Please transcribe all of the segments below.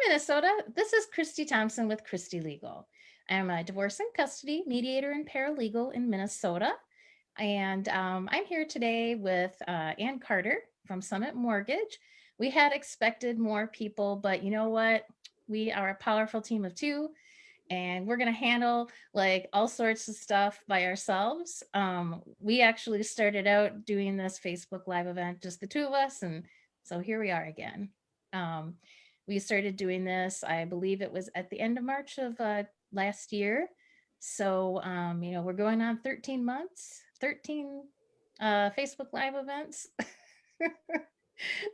Minnesota. This is Christie Thompson with Christie Legal. I'm a divorce and custody mediator and paralegal in Minnesota. And I'm here today with Ann Carter from Summit Mortgage. We had expected more people, but you know what? We are a powerful team of two, and we're going to handle like all sorts of stuff by ourselves. We actually started out doing this Facebook Live event, just the two of us. And so here we are again. Um, we started doing this, I believe it was at the end of March of last year. So, we're going on 13 months, 13 Facebook Live events.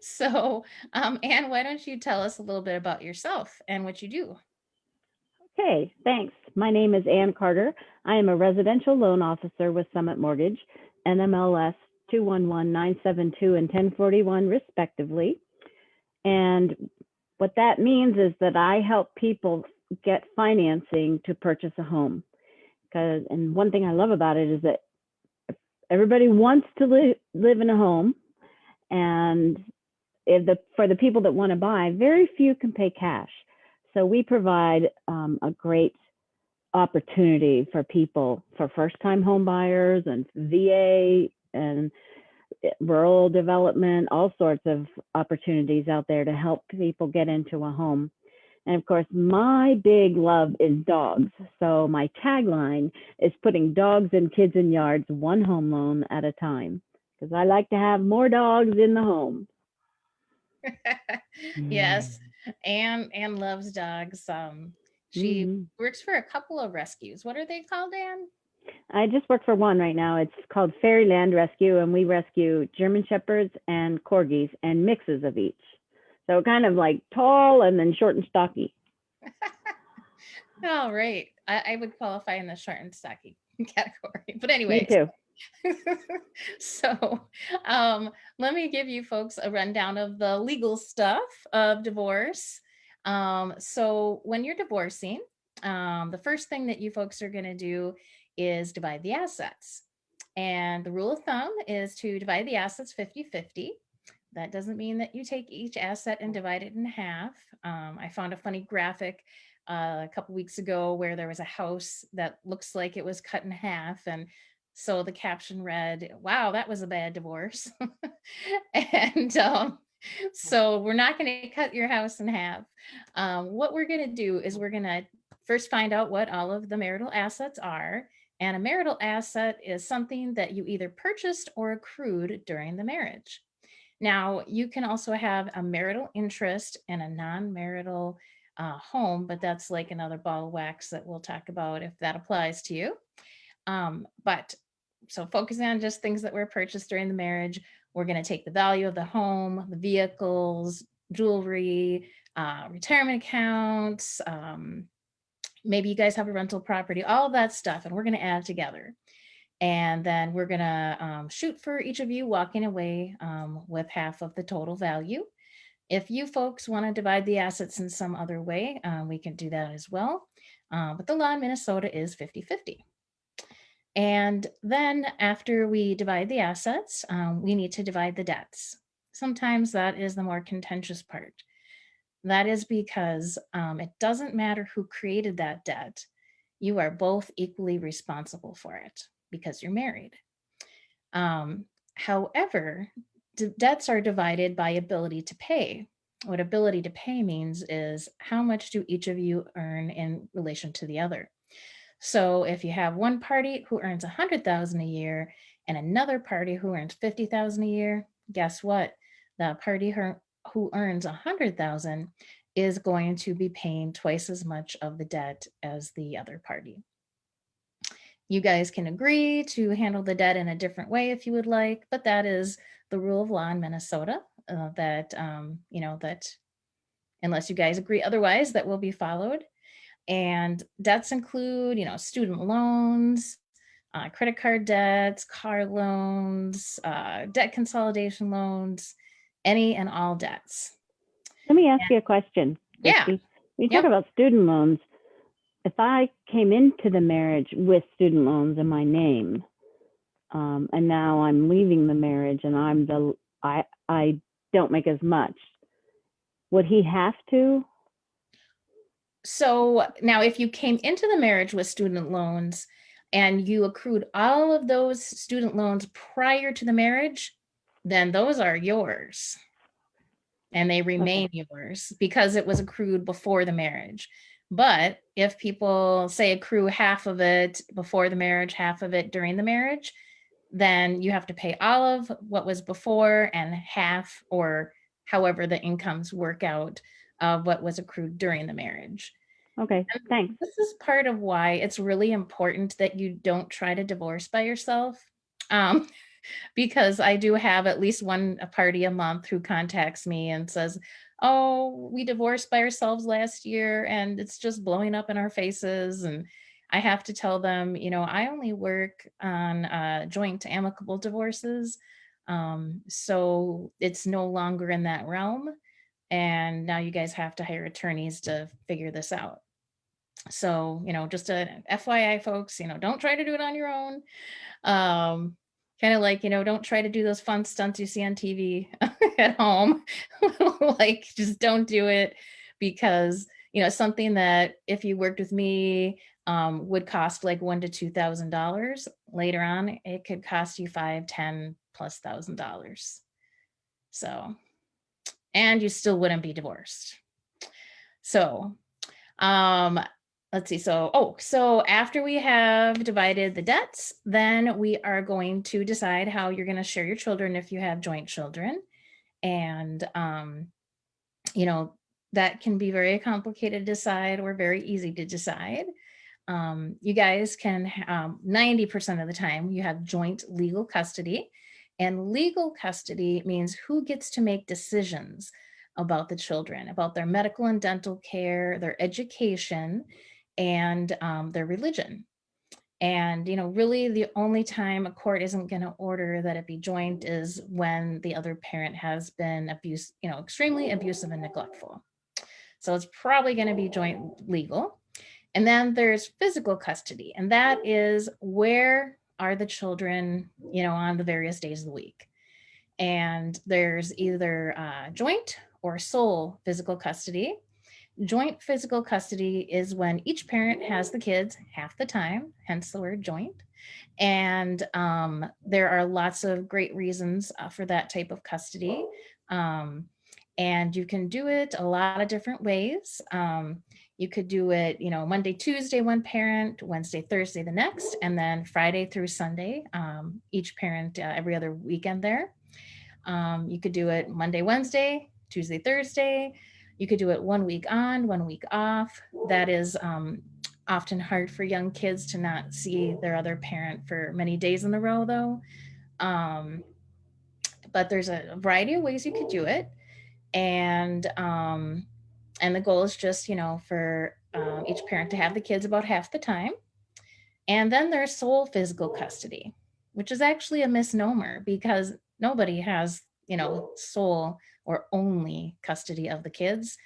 So, Anne, why don't you tell us a little bit about yourself and what you do? Okay, thanks. My name is Ann Carter. I am a residential loan officer with Summit Mortgage, NMLS 211972 and 1041 respectively. And what that means is that I help people get financing to purchase a home. And one thing I love about it is that everybody wants to live in a home, and for the people that want to buy, very few can pay cash. So we provide a great opportunity for people, for first-time home buyers and VA and rural development, all sorts of opportunities out there to help people get into a home. And of course, my big love is dogs. So my tagline is putting dogs and kids in yards, one home loan at a time, because I like to have more dogs in the home. Yes. Anne loves dogs. She works for a couple of rescues. What are they called, Anne? I just work for one right now. It's called Fairyland Rescue, and we rescue German Shepherds and Corgis and mixes of each. So kind of like tall and then short and stocky. Oh, right. I would qualify in the short and stocky category. But anyway. Me too. So let me give you folks a rundown of the legal stuff of divorce. So when you're divorcing, the first thing that you folks are going to do is divide the assets. And the rule of thumb is to divide the assets 50-50. That doesn't mean that you take each asset and divide it in half. I found a funny graphic a couple weeks ago where there was a house that looks like it was cut in half, and so the caption read, "Wow, that was a bad divorce." And so we're not going to cut your house in half. What we're going to do is we're going to first find out what all of the marital assets are. And a marital asset is something that you either purchased or accrued during the marriage. Now, you can also have a marital interest in a non-marital home, but that's like another ball of wax that we'll talk about if that applies to you. But so focusing on just things that were purchased during the marriage, we're going to take the value of the home, the vehicles, jewelry, retirement accounts, maybe you guys have a rental property, all of that stuff, and we're going to add together. And then we're going to shoot for each of you walking away with half of the total value. If you folks want to divide the assets in some other way, we can do that as well. But the law in Minnesota is 50-50. And then after we divide the assets, we need to divide the debts. Sometimes that is the more contentious part. That is because it doesn't matter who created that debt. You are both equally responsible for it because you're married. However, debts are divided by ability to pay. What ability to pay means is how much do each of you earn in relation to the other. So if you have one party who earns $100,000 a year and another party who earns $50,000 a year, guess what? The party who earns $100,000 is going to be paying twice as much of the debt as the other party. You guys can agree to handle the debt in a different way if you would like, but that is the rule of law in Minnesota that unless you guys agree otherwise, that will be followed. And debts include, student loans, credit card debts, car loans, debt consolidation loans, any and all debts. Let me ask you a question. Yeah. When you talk about student loans, if I came into the marriage with student loans in my name, and now I'm leaving the marriage and I don't make as much, would he have to So now if you came into the marriage with student loans and you accrued all of those student loans prior to the marriage, then those are yours and they Okay. remain yours because it was accrued before the marriage. But if people say accrue half of it before the marriage, half of it during the marriage, then you have to pay all of what was before and half, or however the incomes work out, of what was accrued during the marriage. Okay. And Thanks. this is part of why it's really important that you don't try to divorce by yourself. Um, because I do have at least one party a month who contacts me and says, "Oh, we divorced by ourselves last year and it's just blowing up in our faces." And I have to tell them, I only work on joint amicable divorces. So it's no longer in that realm. And now you guys have to hire attorneys to figure this out. So, just a FYI, folks, don't try to do it on your own. Um, Kind of like, don't try to do those fun stunts you see on TV at home. Like, just don't do it because, something that if you worked with me would cost like $1,000 to $2,000 later on, it could cost you 5, 10 plus $1,000. So, and you still wouldn't be divorced. So, um, let's see. So after we have divided the debts, then we are going to decide how you're going to share your children if you have joint children. And, you know, that can be very complicated to decide or very easy to decide. You guys can, 90% of the time, you have joint legal custody. And legal custody means who gets to make decisions about the children, about their medical and dental care, their education, and their religion. And, really the only time a court isn't going to order that it be joint is when the other parent has been extremely abusive and neglectful. So it's probably going to be joint legal. And then there's physical custody, and that is where are the children, on the various days of the week. And there's either joint or sole physical custody. Joint physical custody is when each parent has the kids half the time, hence the word joint. And there are lots of great reasons for that type of custody. Um, and you can do it a lot of different ways. You could do it, Monday, Tuesday, one parent, Wednesday, Thursday, the next, and then Friday through Sunday, each parent every other weekend there. You could do it Monday, Wednesday, Tuesday, Thursday. You could do it 1 week on, 1 week off. That is often hard for young kids to not see their other parent for many days in a row, though. Um, but there's a variety of ways you could do it, and the goal is just for each parent to have the kids about half the time. And then there's sole physical custody, which is actually a misnomer because nobody has, sole or only custody of the kids.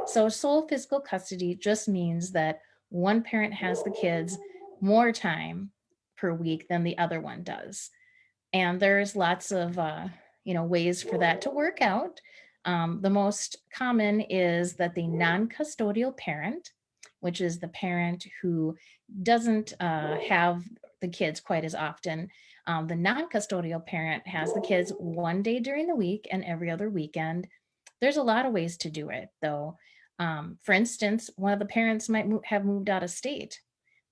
So sole physical custody just means that one parent has the kids more time per week than the other one does. And there's lots of, ways for that to work out. The most common is that the non-custodial parent, which is the parent who doesn't have the kids quite as often. The non custodial parent has the kids one day during the week and every other weekend. There's a lot of ways to do it, though. For instance, one of the parents might have moved out of state.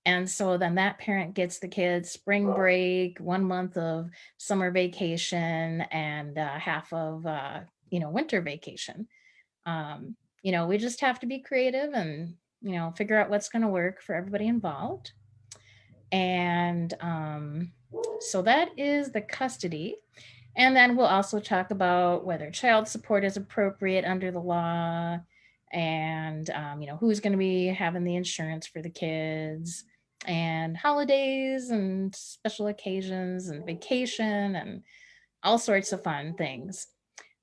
And so then that parent gets the kids spring break, 1 month of summer vacation, and half of, winter vacation. We just have to be creative and, figure out what's going to work for everybody involved. And so that is the custody. And then we'll also talk about whether child support is appropriate under the law and, who's going to be having the insurance for the kids and holidays and special occasions and vacation and all sorts of fun things.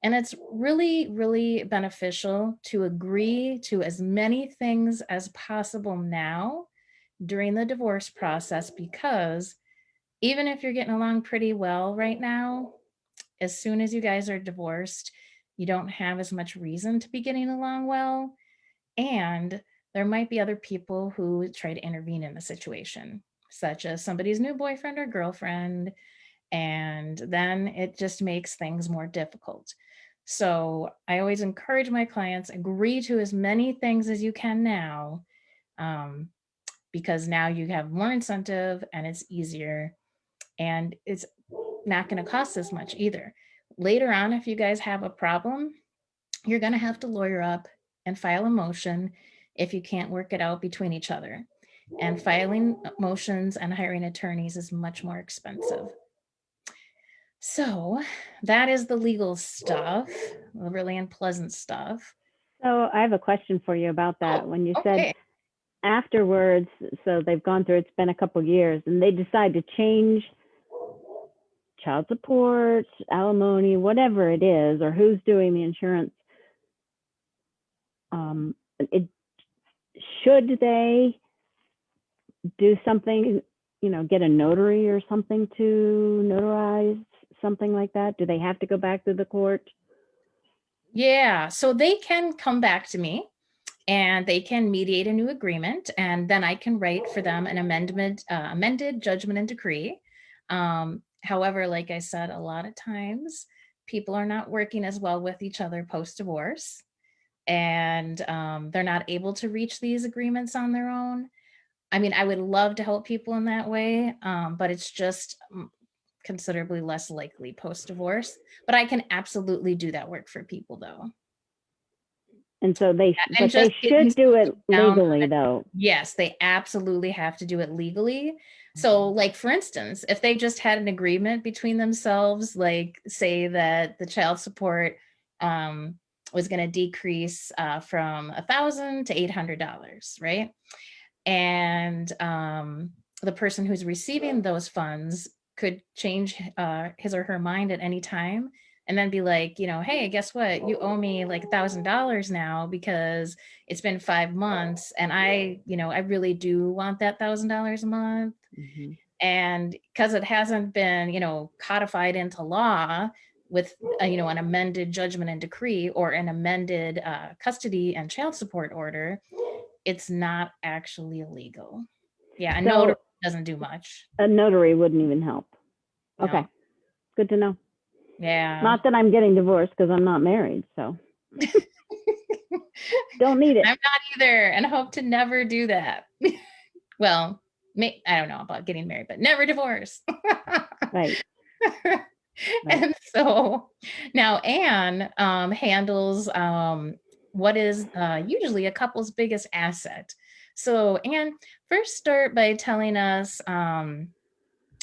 And it's really, really beneficial to agree to as many things as possible now during the divorce process because even if you're getting along pretty well right now, as soon as you guys are divorced, you don't have as much reason to be getting along well. And there might be other people who try to intervene in the situation, such as somebody's new boyfriend or girlfriend, and then it just makes things more difficult. So I always encourage my clients, agree to as many things as you can now, um, because now you have more incentive and it's easier, and it's not going to cost as much either. Later on, if you guys have a problem, you're going to have to lawyer up and file a motion if you can't work it out between each other. And filing motions and hiring attorneys is much more expensive. So that is the legal stuff, the really unpleasant stuff. So I have a question for you about that. Oh, When you said okay. afterwards, so they've gone through, it's been a couple of years, and they decide to change child support, alimony, whatever it is, or who's doing the insurance. It, should they do something, get a notary or something to notarize something like that? Do they have to go back to the court? Yeah, so they can come back to me and they can mediate a new agreement, and then I can write for them an amended judgment and decree. However, like I said, a lot of times people are not working as well with each other post divorce, and they're not able to reach these agreements on their own. I mean, I would love to help people in that way, but it's just considerably less likely post divorce. But I can absolutely do that work for people, though. And so And but just they getting should do it down on legally it. though. Yes, they absolutely have to do it legally. So, like, for instance, if they just had an agreement between themselves, like say that the child support um, was going to decrease from $1,000 to $800, right? And the person who's receiving those funds could change his or her mind at any time, and then be like, hey, guess what, you owe me like $1,000 now because it's been 5 months, and I really do want that $1,000 a month. Mm-hmm. And because it hasn't been codified into law with an amended judgment and decree, or an amended custody and child support order, it's not actually illegal. Yeah, a notary So doesn't do much. a notary wouldn't even help. No. Okay, good to know. Yeah. Not that I'm getting divorced because I'm not married, so don't need it. I'm not either, and hope to never do that. Well, I don't know about getting married, but never divorce. Right, right. And so now Anne handles what is usually a couple's biggest asset. So Anne, first start by telling us,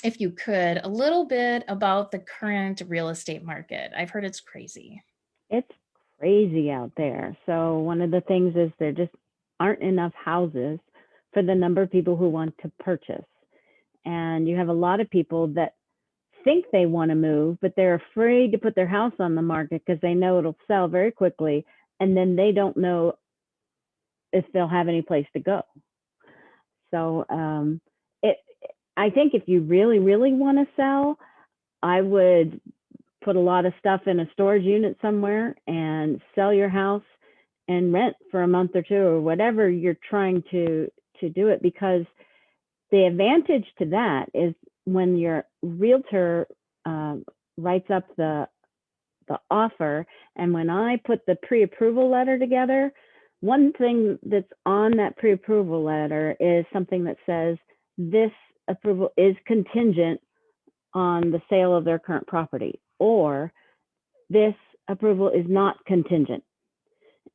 if you could, a little bit about the current real estate market. I've heard it's crazy. It's crazy out there. So one of the things is there just aren't enough houses for the number of people who want to purchase. And you have a lot of people that think they want to move, but they're afraid to put their house on the market because they know it'll sell very quickly. And then they don't know if they'll have any place to go. So I think if you really, really want to sell, I would put a lot of stuff in a storage unit somewhere and sell your house and rent for a month or two, or whatever you're trying to do it. Because the advantage to that is when your realtor writes up the offer, and when I put the pre-approval letter together, one thing that's on that pre-approval letter is something that says this approval is contingent on the sale of their current property, or this approval is not contingent.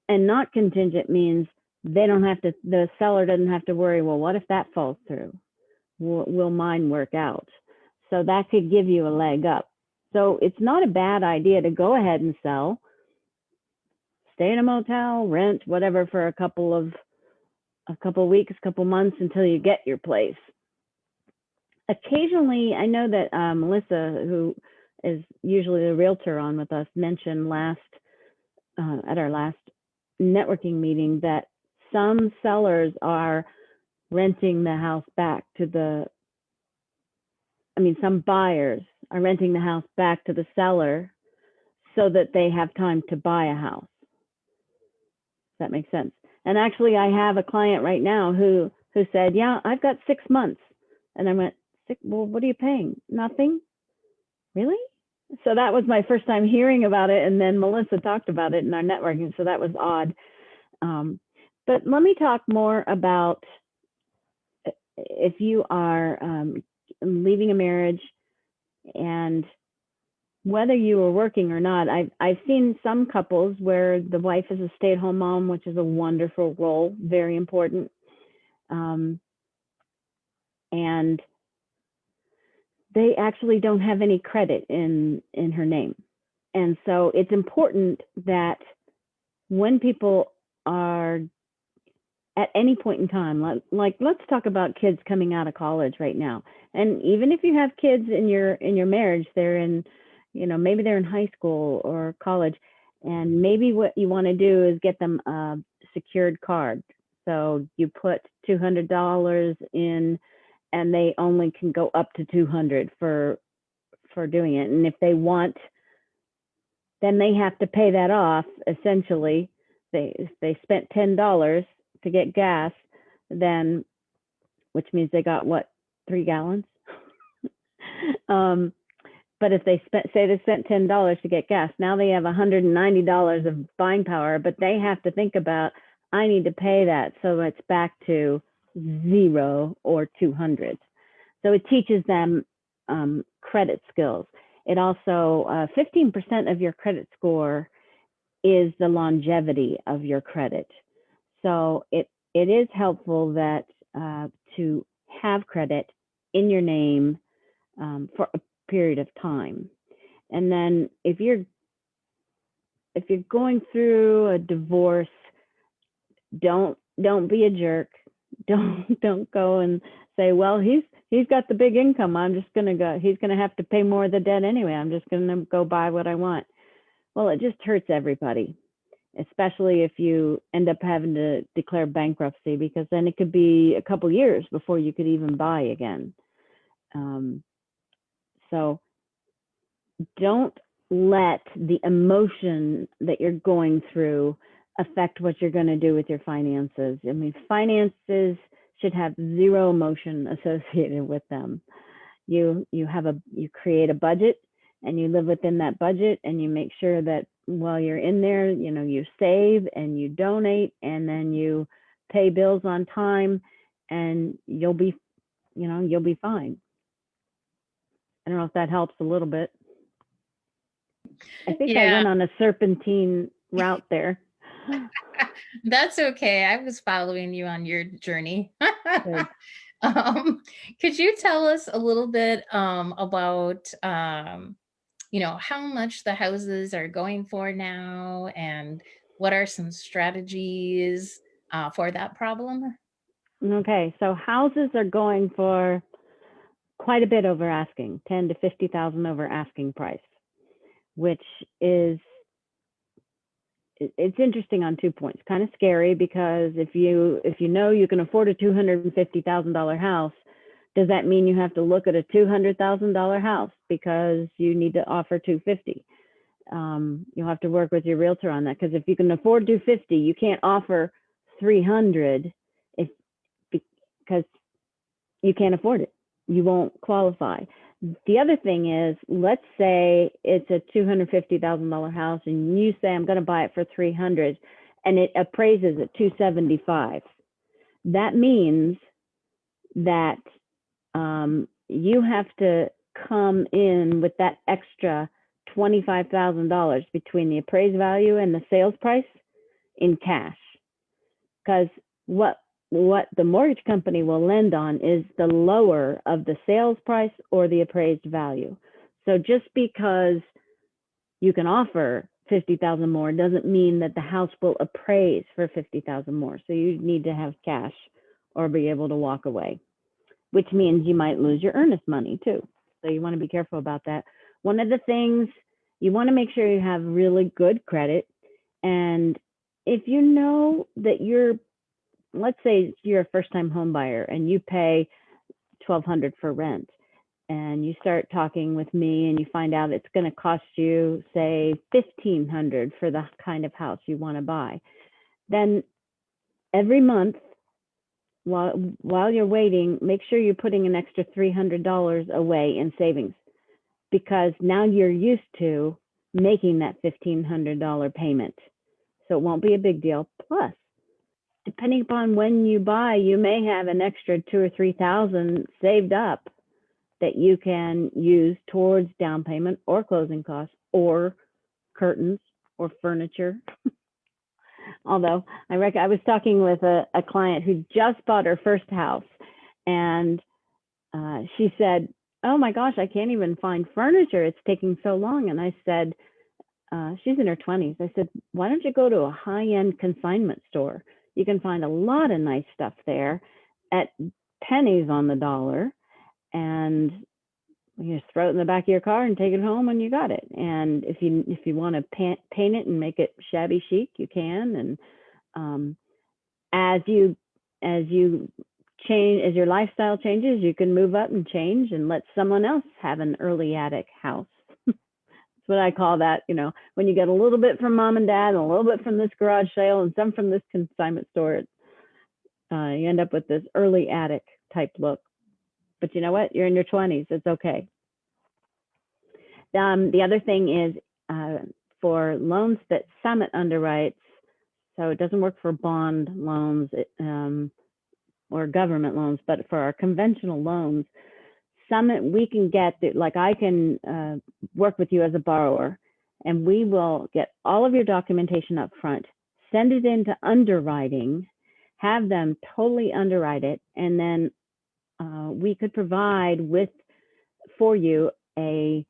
And not contingent means the seller doesn't have to worry, well, what if that falls through? Will mine work out? So that could give you a leg up. So it's not a bad idea to go ahead and sell, stay in a motel, rent, whatever, for a couple of weeks, couple months until you get your place. Occasionally, I know that Melissa, who is usually the realtor on with us, mentioned at our last networking meeting that some sellers are renting the house back to some buyers are renting the house back to the seller so that they have time to buy a house. that makes sense? And actually, I have a client right now who said, yeah, I've got 6 months. And I went, well, what are you paying? Nothing? Really? So that was my first time hearing about it. And then Melissa talked about it in our networking. So that was odd. But let me talk more about if you are leaving a marriage and whether you are working or not. I've seen some couples where the wife is a stay-at-home mom, which is a wonderful role, very important. And they actually don't have any credit in her name. And so it's important that when people are at any point in time, like let's talk about kids coming out of college right now. And even if you have kids in your marriage, they're in, maybe they're in high school or college, and maybe what you want to do is get them a secured card. So you put $200 in, and they only can go up to $200 for doing it. And if they want, then they have to pay that off. Essentially, they spent $10 to get gas, then, which means they got what, 3 gallons? But if they spent $10 to get gas, now they have $190 of buying power, but they have to think about, I need to pay that, so it's back to 0 or 200. So it teaches them credit skills. It also, 15% of your credit score is the longevity of your credit. So it is helpful that to have credit in your name for a period of time. And then if you're going through a divorce, don't be a jerk. Don't go and say, well, he's got the big income. I'm just gonna go. He's gonna have to pay more of the debt anyway. I'm just gonna go buy what I want. Well, it just hurts everybody, especially if you end up having to declare bankruptcy, because then it could be a couple years before you could even buy again. So don't let the emotion that you're going through affect what you're going to do with your finances. I mean, finances should have zero emotion associated with them. You create a budget, and you live within that budget, and you make sure that while you're in there, you save and you donate, and then you pay bills on time, and you'll be fine. I don't know if that helps a little bit. I think I went on a serpentine route there. That's okay. I was following you on your journey. Could you tell us a little bit about how much the houses are going for now, and what are some strategies for that problem? Okay, so houses are going for quite a bit over asking, 10 to 50,000 over asking price, which is, it's interesting on 2 points. Kind of scary, because if you know you can afford a $250,000 house, does that mean you have to look at a $200,000 house because you need to offer $250,000? You'll have to work with your realtor on that, because if you can afford $250,000, you can't offer $300,000 because you can't afford it. You won't qualify. The other thing is, let's say it's a $250,000 house, and you say, I'm going to buy it for $300,000, and it appraises at $275,000. That means that you have to come in with that extra $25,000 between the appraised value and the sales price in cash, because what the mortgage company will lend on is the lower of the sales price or the appraised value. So just because you can offer $50,000 more doesn't mean that the house will appraise for $50,000 more. So you need to have cash or be able to walk away, which means you might lose your earnest money too. So you want to be careful about that. One of the things, you want to make sure you have really good credit. And if you know that let's say you're a first-time home buyer and you pay $1,200 for rent, and you start talking with me and you find out it's going to cost you, say, $1,500 for the kind of house you want to buy. then every month while you're waiting, make sure you're putting an extra $300 away in savings, because now you're used to making that $1,500 payment. So it won't be a big deal. Plus, depending upon when you buy, you may have an extra 2,000 or 3,000 saved up that you can use towards down payment or closing costs or curtains or furniture. Although I was talking with a client who just bought her first house, and she said, "Oh my gosh, I can't even find furniture. It's taking so long." And I said, she's in her 20s. I said, "Why don't you go to a high-end consignment store? You can find a lot of nice stuff there at pennies on the dollar, and you just throw it in the back of your car and take it home when you got it. And if you want to paint it and make it shabby chic, you can. And as you change, as your lifestyle changes, you can move up and change and let someone else have an early attic house." That's what I call that. You know, when you get a little bit from mom and dad and a little bit from this garage sale and some from this consignment store, you end up with this early attic type look. But you know what? You're in your 20s. It's okay. The other thing is for loans that Summit underwrites, so it doesn't work for bond loans or government loans, but for our conventional loans, Summit, we can get, like I can work with you as a borrower, and we will get all of your documentation up front, send it into underwriting, have them totally underwrite it, and then we could provide for you an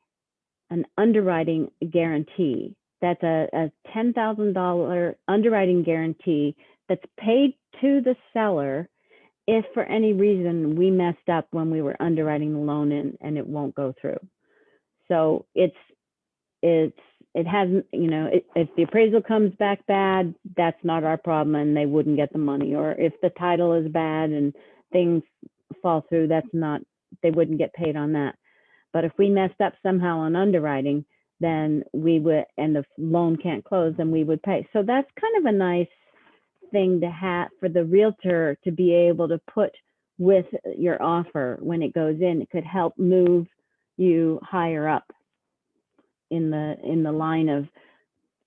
underwriting guarantee. That's a $10,000 underwriting guarantee that's paid to the seller if for any reason we messed up when we were underwriting the loan and it won't go through. So it hasn't, you know, if the appraisal comes back bad, that's not our problem and they wouldn't get the money. Or if the title is bad and things fall through, they wouldn't get paid on that. But if we messed up somehow on underwriting, then we would, and the loan can't close, then we would pay. So that's kind of a nice thing to have for the realtor to be able to put with your offer when it goes in. It could help move you higher up in the line of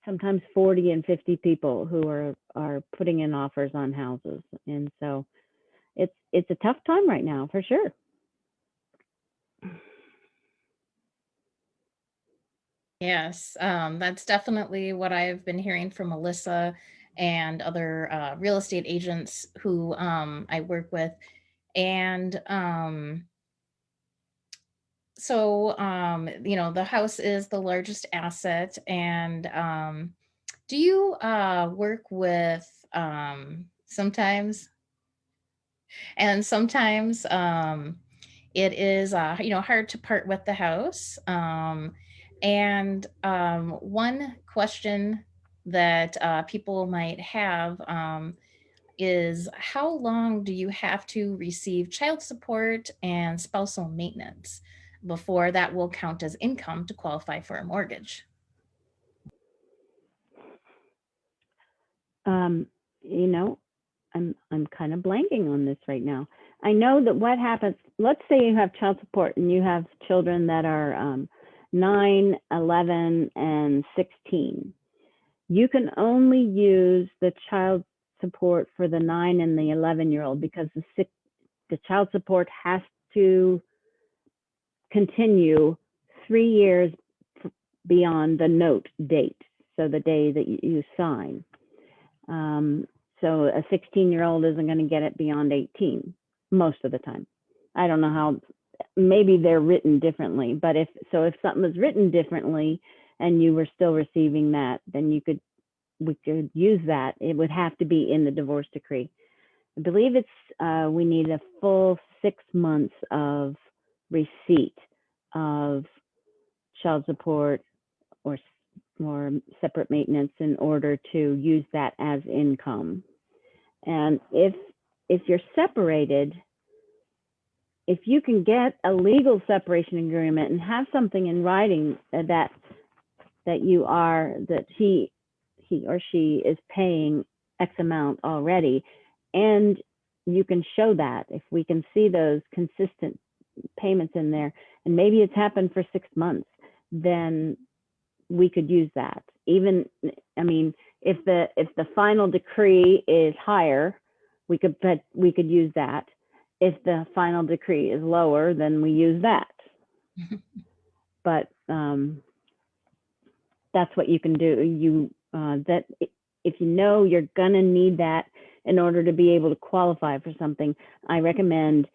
sometimes 40 and 50 people who are putting in offers on houses. And so it's a tough time right now, for sure. Yes, that's definitely what I've been hearing from Melissa and other real estate agents who I work with. And you know, the house is the largest asset. And do you work with sometimes, and sometimes it is you know, hard to part with the house. And one question that people might have is, how long do you have to receive child support and spousal maintenance before that will count as income to qualify for a mortgage? You know, I'm kind of blanking on this right now. I know that what happens, let's say you have child support and you have children that are 9, 11, and 16. You can only use the child support for the 9 and the 11-year-old because the child support has to continue 3 years beyond the note date, so the day that you sign. So a 16-year-old isn't going to get it beyond 18 most of the time. I don't know how, maybe they're written differently, but if something was written differently and you were still receiving that, then we could use that. It would have to be in the divorce decree. I believe we need a full 6 months of receipt of child support or separate maintenance in order to use that as income. And if you're separated, if you can get a legal separation agreement and have something in writing that he or she is paying X amount already. And you can show that if we can see those consistent payments in there, and maybe it's happened for 6 months, then we could use that. Even, I mean, if the final decree is higher, we could use that. If the final decree is lower, then we use that. But that's what you can do. That if you know you're gonna need that in order to be able to qualify for something, I recommend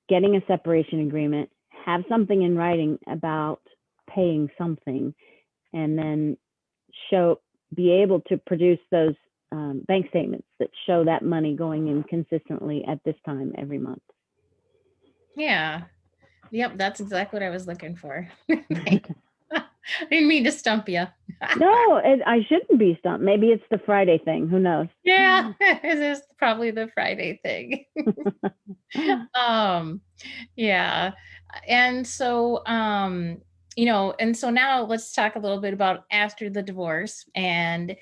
getting a separation agreement, have something in writing about paying something, and then be able to produce those bank statements that show that money going in consistently at this time every month. Yeah. Yep, that's exactly what I was looking for. I didn't mean to stump you. No, I shouldn't be stumped. Maybe it's the Friday thing. Who knows? Yeah, it is probably the Friday thing. Yeah. And so, and so now let's talk a little bit about after the divorce. And,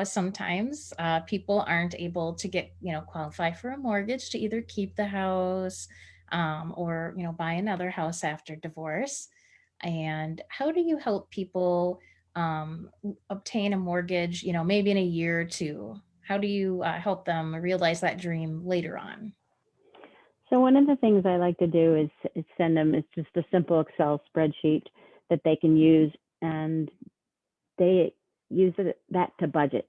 sometimes people aren't able to get, qualify for a mortgage to either keep the house or, buy another house after divorce. And how do you help people obtain a mortgage, maybe in a year or two? How do you help them realize that dream later on? So one of the things I like to do is send them, it's just a simple Excel spreadsheet that they can use, and they use that to budget.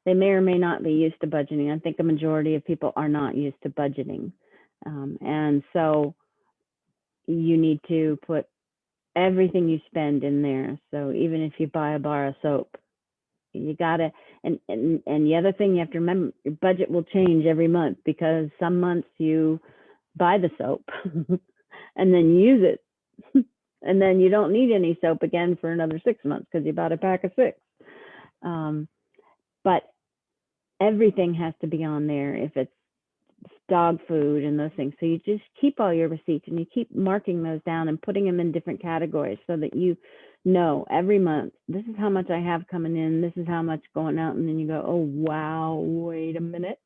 They may or may not be used to budgeting. I think a majority of people are not used to budgeting. And so you need to put everything you spend in there. So even if you buy a bar of soap, you gotta, and the other thing you have to remember, your budget will change every month, because some months you buy the soap and then use it. And then you don't need any soap again for another 6 months because you bought a pack of 6. But everything has to be on there if it's dog food and those things. So you just keep all your receipts and you keep marking those down and putting them in different categories so that you know every month, this is how much I have coming in, this is how much going out. And then you go, oh, wow, wait a minute,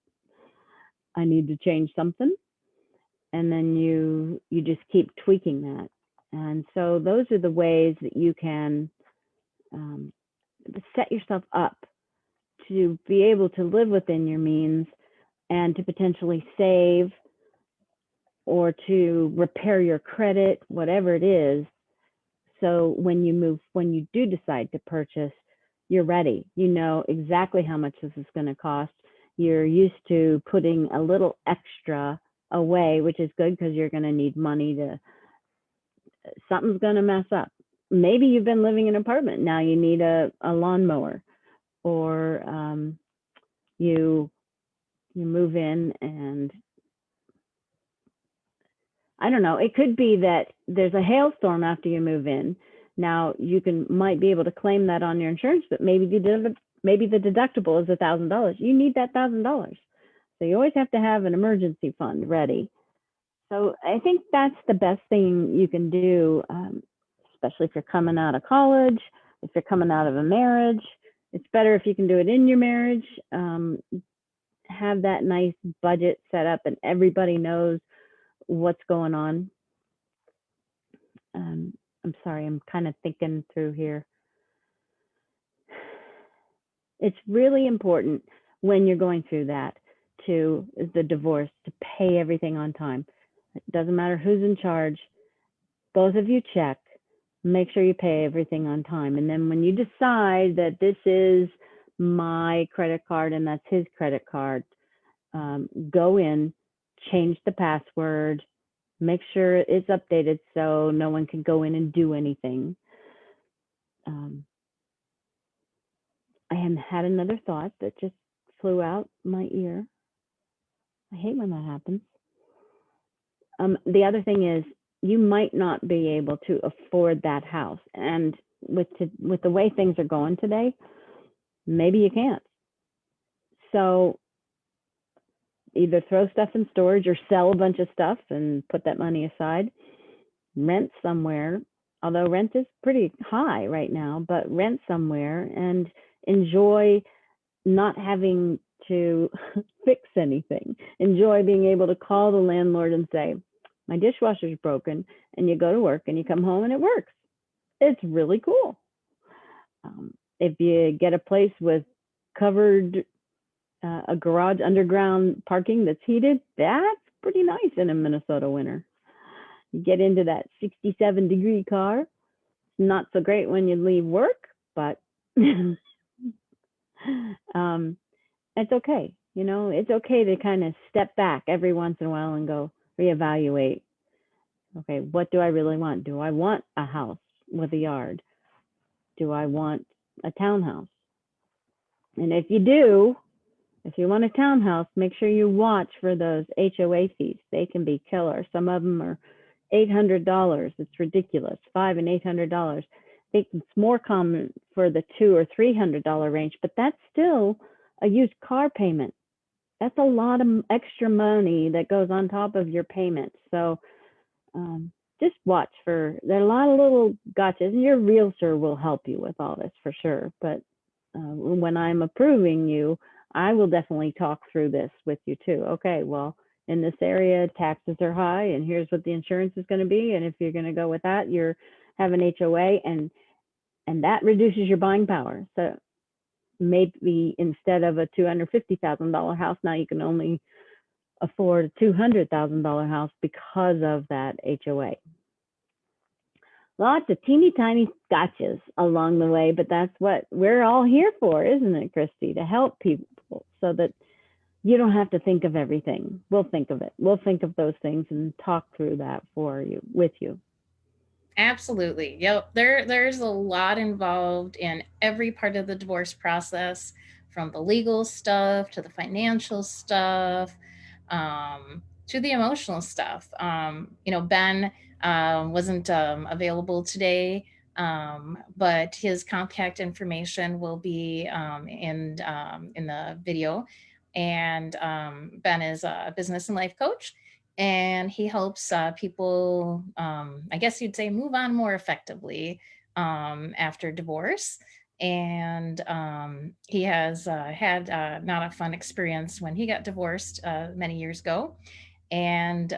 I need to change something. And then you just keep tweaking that. And so those are the ways that you can set yourself up to be able to live within your means and to potentially save or to repair your credit, whatever it is. So when you do decide to purchase, you're ready. You know exactly how much this is going to cost. You're used to putting a little extra away, which is good because you're going to need money something's going to mess up. Maybe you've been living in an apartment. Now you need a lawnmower, or you move in and I don't know. It could be that there's a hailstorm after you move in. Now you might be able to claim that on your insurance, but maybe the deductible is $1,000. You need that $1,000. So you always have to have an emergency fund ready. So I think that's the best thing you can do, especially if you're coming out of college, if you're coming out of a marriage. It's better if you can do it in your marriage. Have that nice budget set up and everybody knows what's going on. I'm sorry, I'm kind of thinking through here. It's really important when you're going through the divorce, to pay everything on time. It doesn't matter who's in charge. Both of you check, make sure you pay everything on time. And then when you decide that this is my credit card and that's his credit card, go in, change the password, make sure it's updated so no one can go in and do anything. I had another thought that just flew out my ear. I hate when that happens. The other thing is, you might not be able to afford that house. And with the way things are going today, maybe you can't. So either throw stuff in storage or sell a bunch of stuff and put that money aside. Rent somewhere, although rent is pretty high right now, but rent somewhere and enjoy not having to fix anything. Enjoy being able to call the landlord and say, my dishwasher's broken, and you go to work and you come home and it works. It's really cool. If you get a place with covered a garage underground parking that's heated, that's pretty nice in a Minnesota winter. You get into that 67-degree car. It's not so great when you leave work, but it's okay. You know, it's okay to kind of step back every once in a while and go reevaluate. Okay, what do I really want? Do I want a house with a yard? Do I want a townhouse? And if you want a townhouse, make sure you watch for those HOA fees. They can be killer. Some of them are $800. It's ridiculous. $500 and $800. I think it's more common for the $200 or $300 range, but that's still a used car payment. That's a lot of extra money that goes on top of your payment. So just watch for, there are a lot of little gotchas, and your realtor will help you with all this for sure. But when I'm approving you, I will definitely talk through this with you too. Okay, well, in this area, taxes are high, and here's what the insurance is going to be. And if you're going to go with that, you're having HOA, and that reduces your buying power. So maybe instead of a $250,000 house, now you can only afford a $200,000 house because of that HOA. Lots of teeny tiny gotchas along the way, but that's what we're all here for, isn't it, Christie? To help people so that you don't have to think of everything. We'll think of it. We'll think of those things and talk through that with you. Absolutely. Yep. There's a lot involved in every part of the divorce process, from the legal stuff to the financial stuff, to the emotional stuff. Ben wasn't available today, but his contact information will be in the video. And Ben is a business and life coach, and he helps people, I guess you'd say, move on more effectively after divorce. And he has had not a fun experience when he got divorced many years ago. And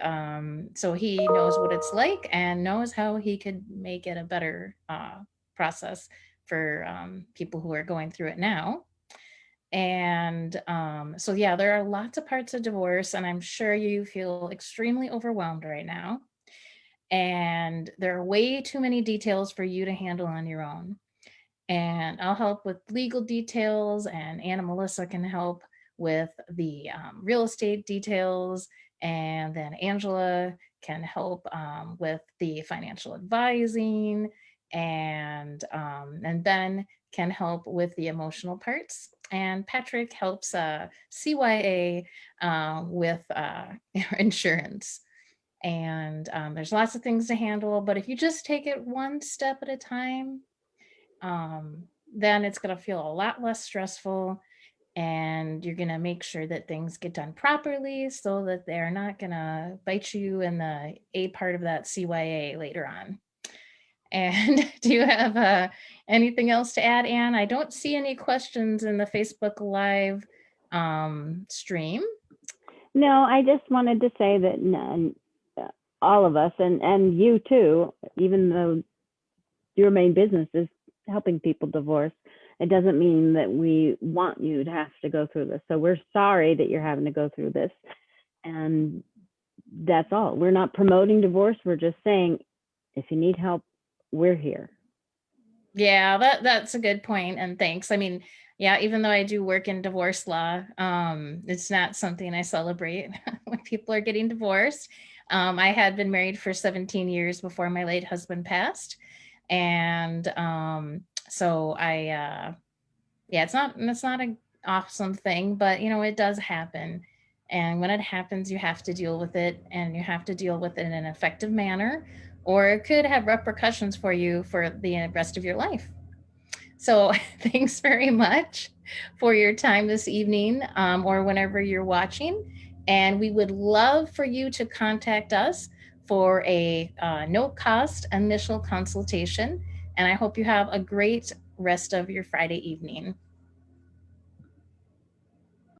so he knows what it's like and knows how he could make it a better process for people who are going through it now. And so, yeah, there are lots of parts of divorce, and I'm sure you feel extremely overwhelmed right now. And there are way too many details for you to handle on your own. And I'll help with legal details, and Anna Melissa can help with the real estate details. And then Angela can help with the financial advising, and Ben can help with the emotional parts. And Patrick helps CYA with insurance. And there's lots of things to handle, but if you just take it one step at a time, then it's going to feel a lot less stressful, and you're going to make sure that things get done properly so that they're not going to bite you in the A part of that CYA later on. And do you have anything else to add, Anne? I don't see any questions in the Facebook Live stream. No, I just wanted to say that all of us, and you too, even though your main business is helping people divorce, it doesn't mean that we want you to have to go through this. So we're sorry that you're having to go through this. And that's all. We're not promoting divorce. We're just saying, if you need help, we're here. Yeah, that's a good point, and thanks. I mean, yeah, even though I do work in divorce law, it's not something I celebrate when people are getting divorced. I had been married for 17 years before my late husband passed. And so yeah, it's not an awesome thing, but it does happen. And when it happens, you have to deal with it, and you have to deal with it in an effective manner, or it could have repercussions for you for the rest of your life. So thanks very much for your time this evening, or whenever you're watching. And we would love for you to contact us for a no cost initial consultation. And I hope you have a great rest of your Friday evening.